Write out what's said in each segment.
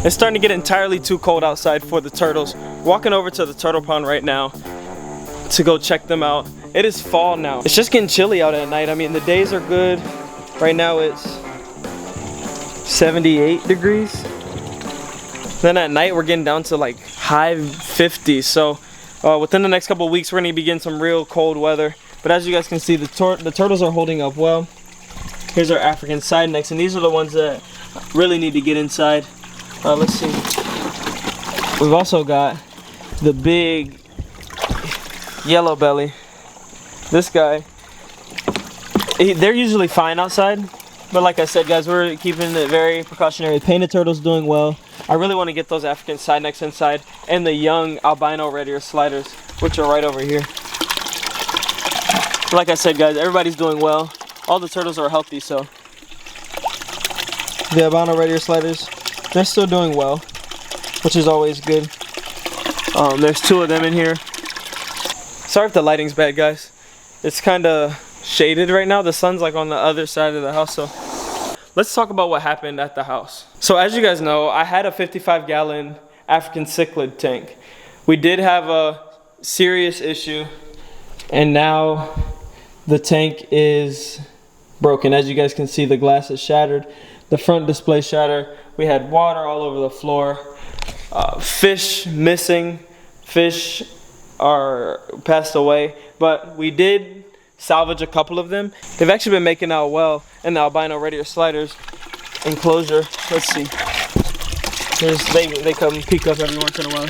It's starting to get entirely too cold outside for the turtles. Walking over to the turtle pond right now to go check them out. It is fall now. It's just getting chilly out at night. I mean, the days are good. Right now it's 78 degrees. Then at night we're getting down to like high 50s. So within the next couple of weeks we're gonna be getting some real cold weather. But as you guys can see, the turtles are holding up well. Here's our African side necks, and these are the ones that really need to get inside. Let's see. We've also got the big yellow belly. This guy, they're usually fine outside, but like I said, guys, we're keeping it very precautionary. Painted turtles doing well. I really want to get those African side necks inside, and the young albino red ear sliders, which are right over here. Like I said, guys, everybody's doing well. All the turtles are healthy, so the albino red ear sliders, they're still doing well, which is always good. There's 2 of them in here. Sorry if the lighting's bad, guys. It's kind of shaded right now. The sun's like on the other side of the house, so let's talk about what happened at the house. So as you guys know, I had a 55-gallon African cichlid tank. We did have a serious issue, and now the tank is broken. As you guys can see, the glass is shattered. The front display shattered. We had water all over the floor. Fish missing. Fish are passed away, but we did salvage a couple of them. They've actually been making out well in the albino red ear sliders enclosure. Let's see. They come peek up every once in a while.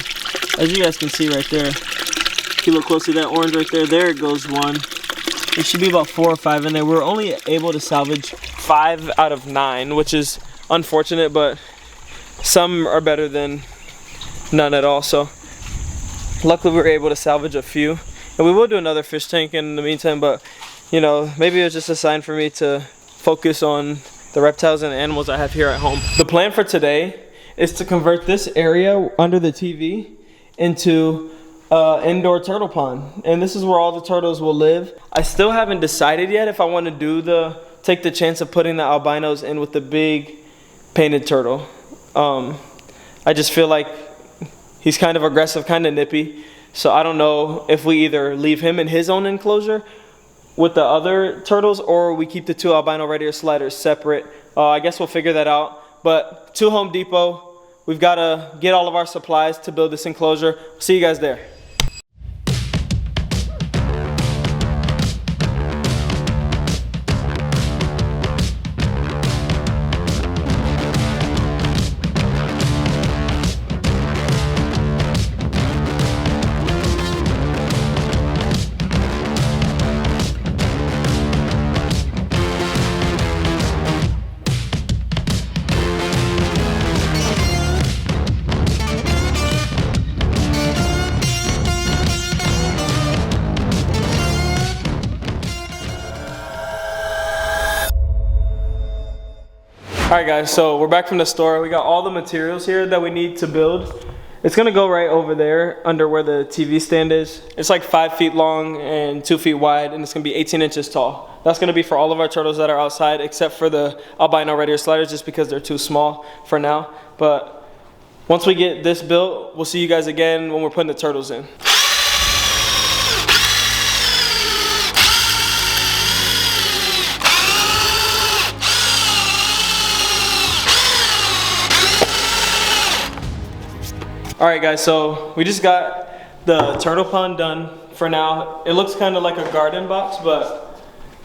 As you guys can see right there, if you look closely, that orange right there, there goes one. There should be about 4 or 5 in there. We're only able to salvage 5 out of 9, which is unfortunate, but some are better than none at all. So luckily we were able to salvage a few, and we will do another fish tank in the meantime, but you know, maybe it was just a sign for me to focus on the reptiles and the animals I have here at home. The plan for today is to convert this area under the TV into indoor turtle pond, and this is where all the turtles will live. I still haven't decided yet if I want to take the chance of putting the albinos in with the big painted turtle. I just feel like he's kind of aggressive, kind of nippy, so I don't know if we either leave him in his own enclosure with the other turtles, or we keep the 2 albino red ear sliders separate. I guess we'll figure that out. But to Home Depot, we've got to get all of our supplies to build this enclosure. See you guys there. Alright guys, so we're back from the store. We got all the materials here that we need to build. It's gonna go right over there under where the TV stand is. It's like 5 feet long and 2 feet wide, and it's gonna be 18 inches tall. That's gonna be for all of our turtles that are outside, except for the albino red ear sliders, just because they're too small for now. But once we get this built, we'll see you guys again when we're putting the turtles in. Alright guys, so we just got the turtle pond done for now. It looks kind of like a garden box, but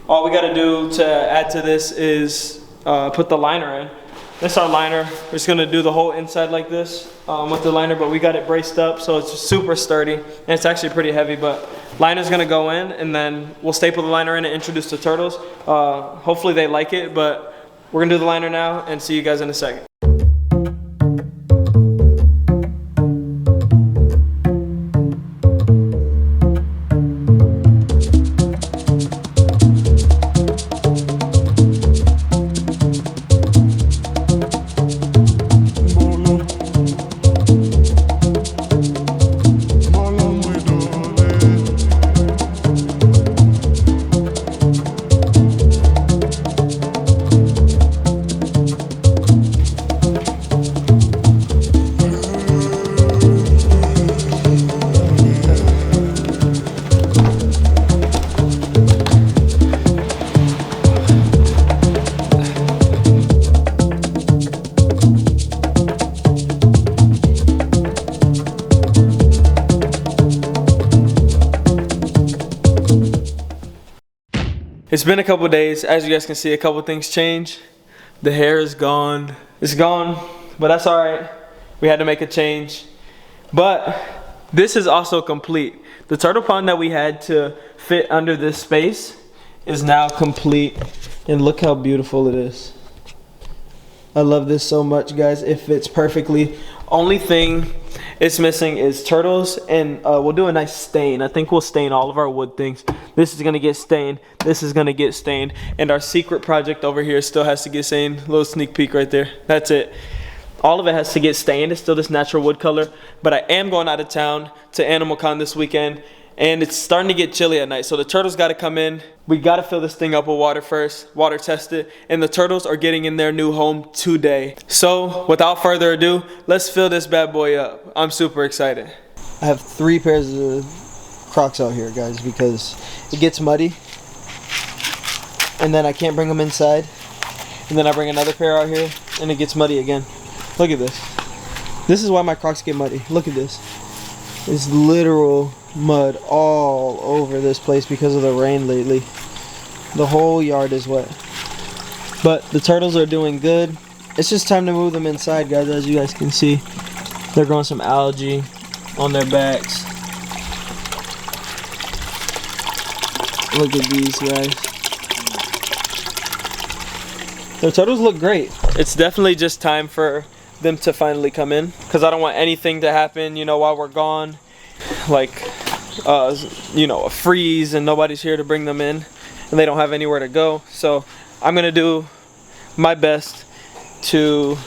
all we got to do to add to this is put the liner in. This is our liner. We're just going to do the whole inside like this with the liner, but we got it braced up so it's super sturdy, and it's actually pretty heavy, but liner's going to go in, and then we'll staple the liner in and introduce the turtles. Hopefully they like it, but we're going to do the liner now and see you guys in a second. It's been a couple days. As you guys can see, a couple things change. The hair is gone. It's gone, but that's all right. We had to make a change. But this is also complete. The turtle pond that we had to fit under this space is now complete. And look how beautiful it is. I love this so much, guys. It fits perfectly. Only thing it's missing is turtles, and we'll do a nice stain. I think we'll stain all of our wood things. This is gonna get stained. This is gonna get stained. And our secret project over here still has to get stained. Little sneak peek right there. That's it. All of it has to get stained. It's still this natural wood color. But I am going out of town to Animal Con this weekend. And it's starting to get chilly at night, so the turtles got to come in. We got to fill this thing up with water first, water test it, and the turtles are getting in their new home today. So without further ado, let's fill this bad boy up. I'm super excited. I have 3 pairs of Crocs out here, guys, because it gets muddy, and then I can't bring them inside, and then I bring another pair out here, and it gets muddy again. Look at this. This is why my Crocs get muddy. Look at this. It's literal mud all over this place because of the rain lately. The whole yard is wet. But the turtles are doing good. It's just time to move them inside, guys. As you guys can see, they're growing some algae on their backs. Look at these guys. The turtles look great. It's definitely just time for them to finally come in, because I don't want anything to happen, you know, while we're gone, like you know, a freeze and nobody's here to bring them in and they don't have anywhere to go. So I'm gonna do my best to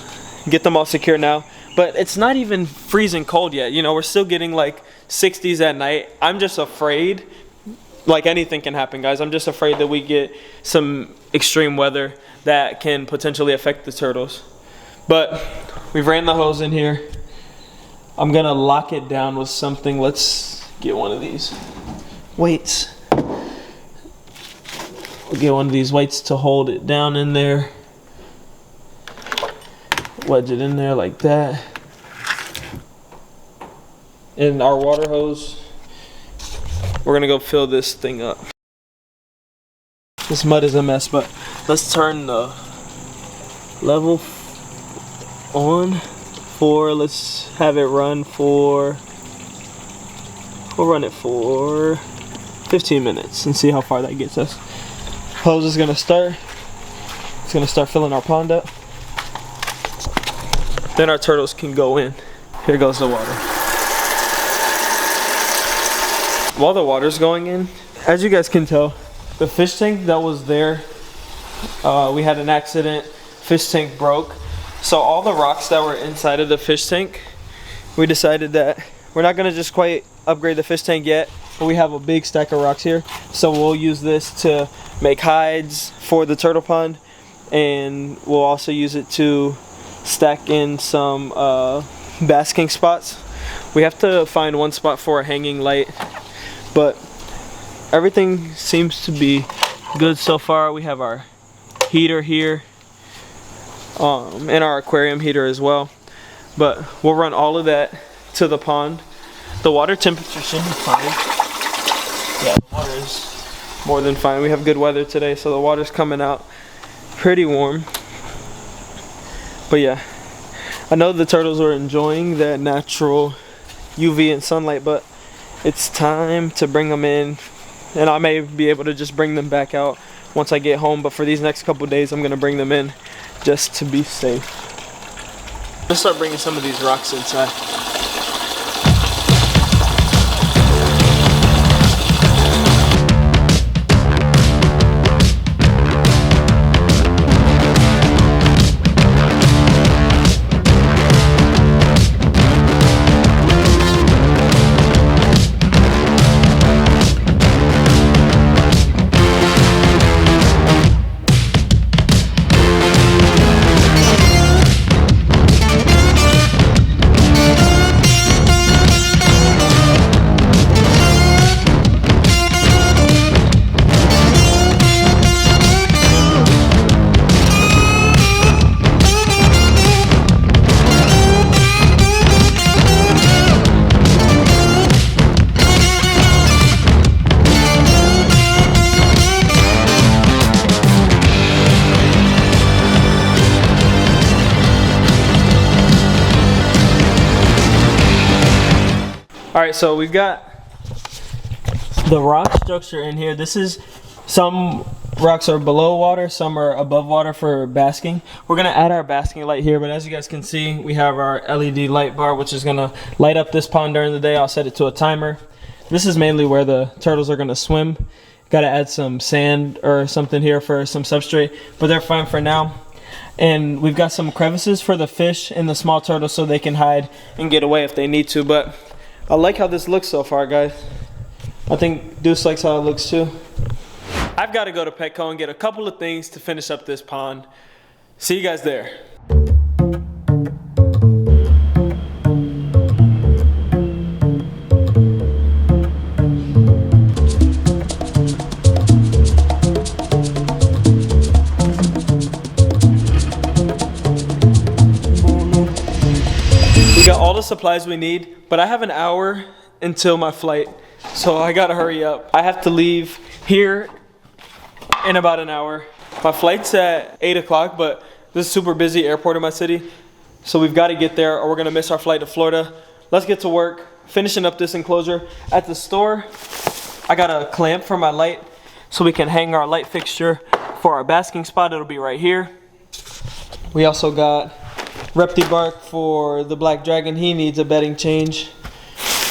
get them all secure now. But it's not even freezing cold yet, you know, we're still getting like 60s at night. I'm just afraid, like anything can happen, guys. I'm just afraid that we get some extreme weather that can potentially affect the turtles. But we've ran the hose in here. I'm gonna lock it down with something. Let's get one of these weights. We'll get one of these weights to hold it down in there. Wedge it in there like that. And our water hose, we're gonna go fill this thing up. This mud is a mess, but let's turn the level on for, let's have it run for, we'll run it for 15 minutes and see how far that gets us. Hose is gonna start. It's gonna start filling our pond up. Then our turtles can go in. Here goes the water. While the water's going in, as you guys can tell, the fish tank that was there, we had an accident. Fish tank broke. So all the rocks that were inside of the fish tank, we decided that we're not gonna just quite upgrade the fish tank yet, but we have a big stack of rocks here. So we'll use this to make hides for the turtle pond, and we'll also use it to stack in some basking spots. We have to find one spot for a hanging light, but everything seems to be good so far. We have our heater here, and our aquarium heater as well, but we'll run all of that to the pond. The water temperature should be fine. Yeah, the water is more than fine. We have good weather today, so the water's coming out pretty warm. But yeah, I know the turtles are enjoying that natural UV and sunlight, but it's time to bring them in, and I may be able to just bring them back out once I get home, but for these next couple days I'm gonna bring them in just to be safe. Let's start bringing some of these rocks inside. Alright, so we've got the rock structure in here. This is, some rocks are below water, some are above water for basking. We're gonna add our basking light here, but as you guys can see, we have our LED light bar, which is gonna light up this pond during the day. I'll set it to a timer. This is mainly where the turtles are gonna swim. Gotta add some sand or something here for some substrate, but they're fine for now. And we've got some crevices for the fish and the small turtles so they can hide and get away if they need to. But I like how this looks so far, guys. I think Deuce likes how it looks too. I've got to go to Petco and get a couple of things to finish up this pond. See you guys there. We got all the supplies we need, but I have an hour until my flight, so I gotta hurry up. I have to leave here in about an hour. My flight's at 8 o'clock, but this is a super busy airport in my city, so we've got to get there or we're gonna miss our flight to Florida. Let's get to work, finishing up this enclosure. At the store, I got a clamp for my light so we can hang our light fixture for our basking spot. It'll be right here. We also got Repti bark for the black dragon. He needs a bedding change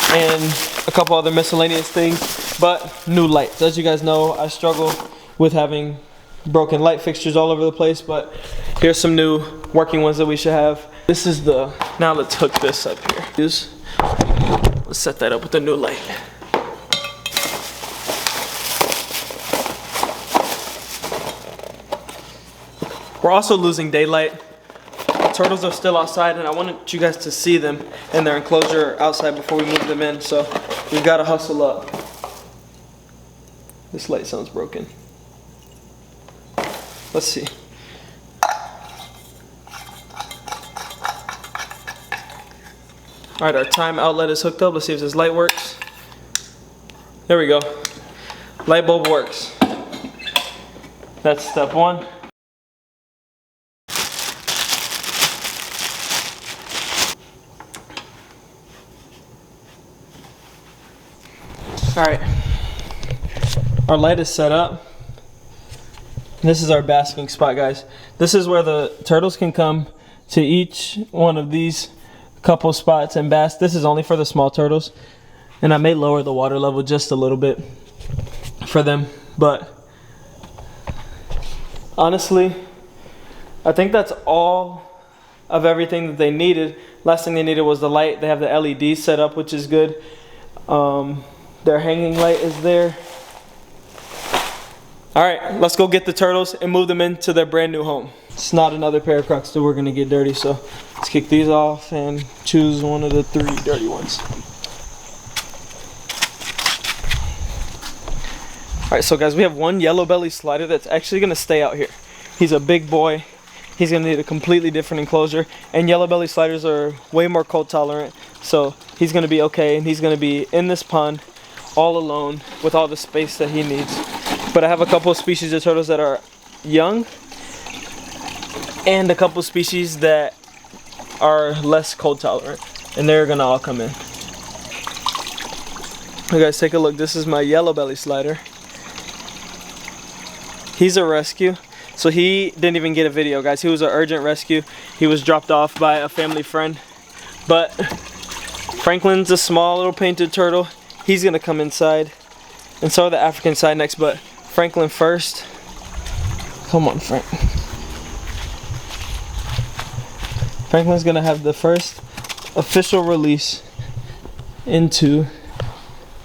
and a couple other miscellaneous things, but new lights. As you guys know, I struggle with having broken light fixtures all over the place, but here's some new working ones that we should have. This is the, now let's hook this up here. Let's set that up with the new light. We're also losing daylight. The turtles are still outside and I wanted you guys to see them in their enclosure outside before we move them in, so we've got to hustle up. This light sounds broken. Let's see. Alright, our time outlet is hooked up. Let's see if this light works. There we go. Light bulb works. That's step one. Alright. Our light is set up. This is our basking spot, guys. This is where the turtles can come to each one of these couple spots and bask. This is only for the small turtles, and I may lower the water level just a little bit for them, but honestly, I think that's all of everything that they needed. Last thing they needed was the light. They have the LED set up, which is good. Their hanging light is there. Alright, let's go get the turtles and move them into their brand new home. It's not another pair of Crocs that we're gonna get dirty, so let's kick these off and choose one of the 3 dirty ones. Alright, so guys, we have one yellow belly slider that's actually gonna stay out here. He's a big boy. He's gonna need a completely different enclosure, and yellow belly sliders are way more cold tolerant, so he's gonna be okay, and he's gonna be in this pond all alone with all the space that he needs. But I have a couple of species of turtles that are young and a couple of species that are less cold tolerant, and they're gonna all come in. You guys, take a look. This is my yellow belly slider. He's a rescue, so he didn't even get a video, guys. He was an urgent rescue. He was dropped off by a family friend. But Franklin's a small little painted turtle. He's gonna come inside, and so are the African side necks, but Franklin first. Come on, Frank. Franklin's gonna have the first official release into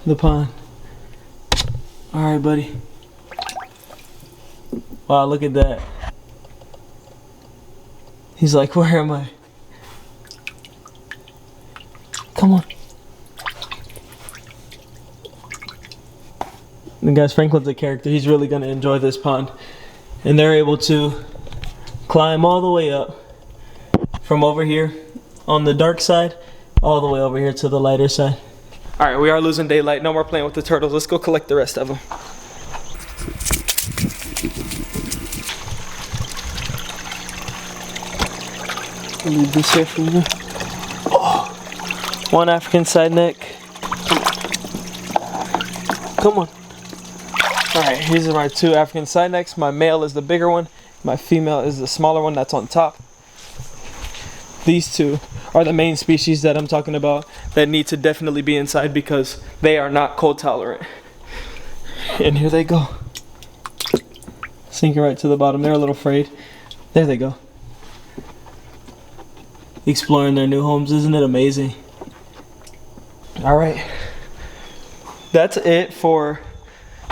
the pond. Alright, buddy. Wow, look at that. He's like, where am I? Come on. And guys, Franklin's a character. He's really gonna enjoy this pond. And they're able to climb all the way up from over here on the dark side all the way over here to the lighter side. Alright, we are losing daylight. No more playing with the turtles. Let's go collect the rest of them. I'll leave this here for you. Oh, one African side neck. Come on. Alright, these are my two African side necks. My male is the bigger one. My female is the smaller one that's on top. These two are the main species that I'm talking about that need to definitely be inside because they are not cold tolerant. And here they go. Sinking right to the bottom. They're a little afraid. There they go. Exploring their new homes. Isn't it amazing? Alright. That's it for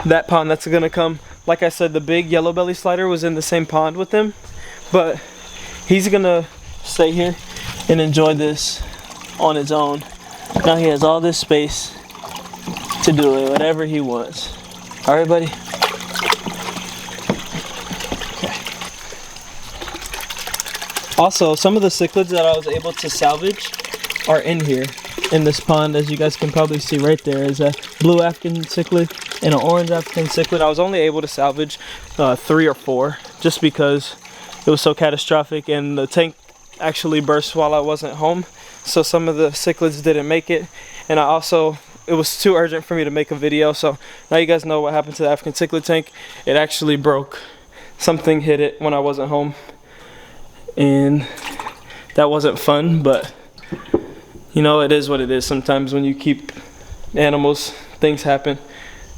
that pond that's gonna come. Like I said, the big yellow belly slider was in the same pond with him, but he's gonna stay here and enjoy this on his own. Now he has all this space to do whatever he wants. All right, buddy? Okay. Also, some of the cichlids that I was able to salvage are in here in this pond. As you guys can probably see right there is a blue African cichlid and an orange African cichlid. I was only able to salvage 3 or 4 just because it was so catastrophic, and the tank actually burst while I wasn't home, so some of the cichlids didn't make it. And it was too urgent for me to make a video, so now you guys know what happened to the African cichlid tank. It actually broke. Something hit it when I wasn't home, and that wasn't fun, but you know, it is what it is. Sometimes when you keep animals, things happen,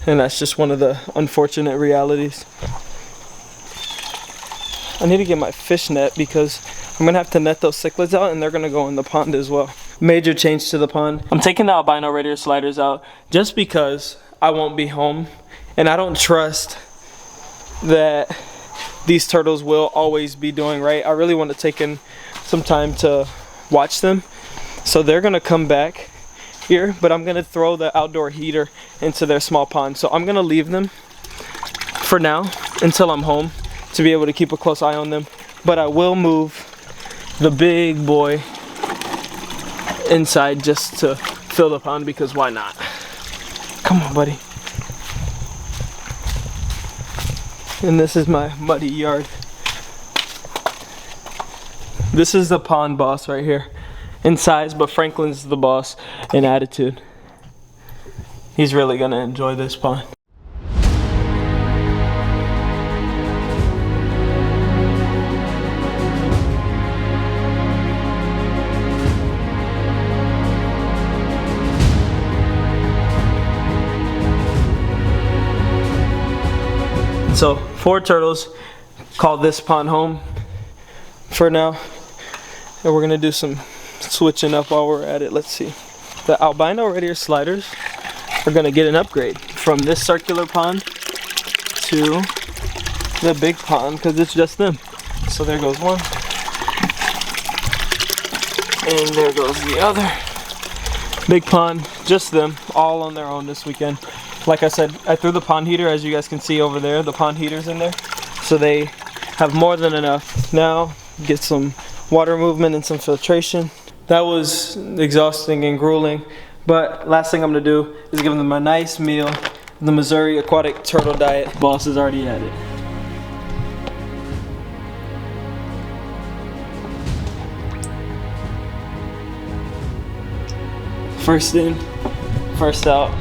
and that's just one of the unfortunate realities. I need to get my fish net because I'm gonna have to net those cichlids out, and they're gonna go in the pond as well. Major change to the pond. I'm taking the albino red ear sliders out just because I won't be home, and I don't trust that these turtles will always be doing right. I really want to take in some time to watch them. So they're gonna come back here, but I'm gonna throw the outdoor heater into their small pond. So I'm gonna leave them for now until I'm home to be able to keep a close eye on them. But I will move the big boy inside just to fill the pond, because why not? Come on, buddy. And this is my muddy yard. This is the pond boss right here. In size, but Franklin's the boss in attitude. He's really gonna enjoy this pond. So 4 turtles, call this pond home for now, and we're gonna do some switching up while we're at it. Let's see. The albino red ear sliders are gonna get an upgrade from this circular pond to the big pond because it's just them. So there goes one, and there goes the other. Big pond, just them, all on their own this weekend. Like I said, I threw the pond heater, as you guys can see over there. The pond heater's in there, so they have more than enough. Now get some water movement and some filtration. That was exhausting and grueling, but last thing I'm gonna do is give them a nice meal, the Missouri Aquatic Turtle Diet. Boss is already at it. First in, first out,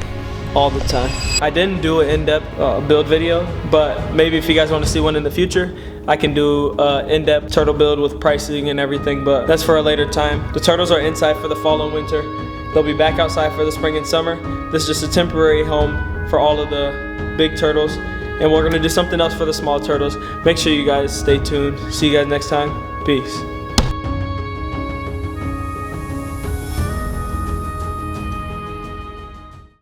all the time. I didn't do an in-depth build video, but maybe if you guys want to see one in the future, I can do in-depth turtle build with pricing and everything, but that's for a later time. The turtles are inside for the fall and winter. They'll be back outside for the spring and summer. This is just a temporary home for all of the big turtles, and we're gonna do something else for the small turtles. Make sure you guys stay tuned. See you guys next time. Peace.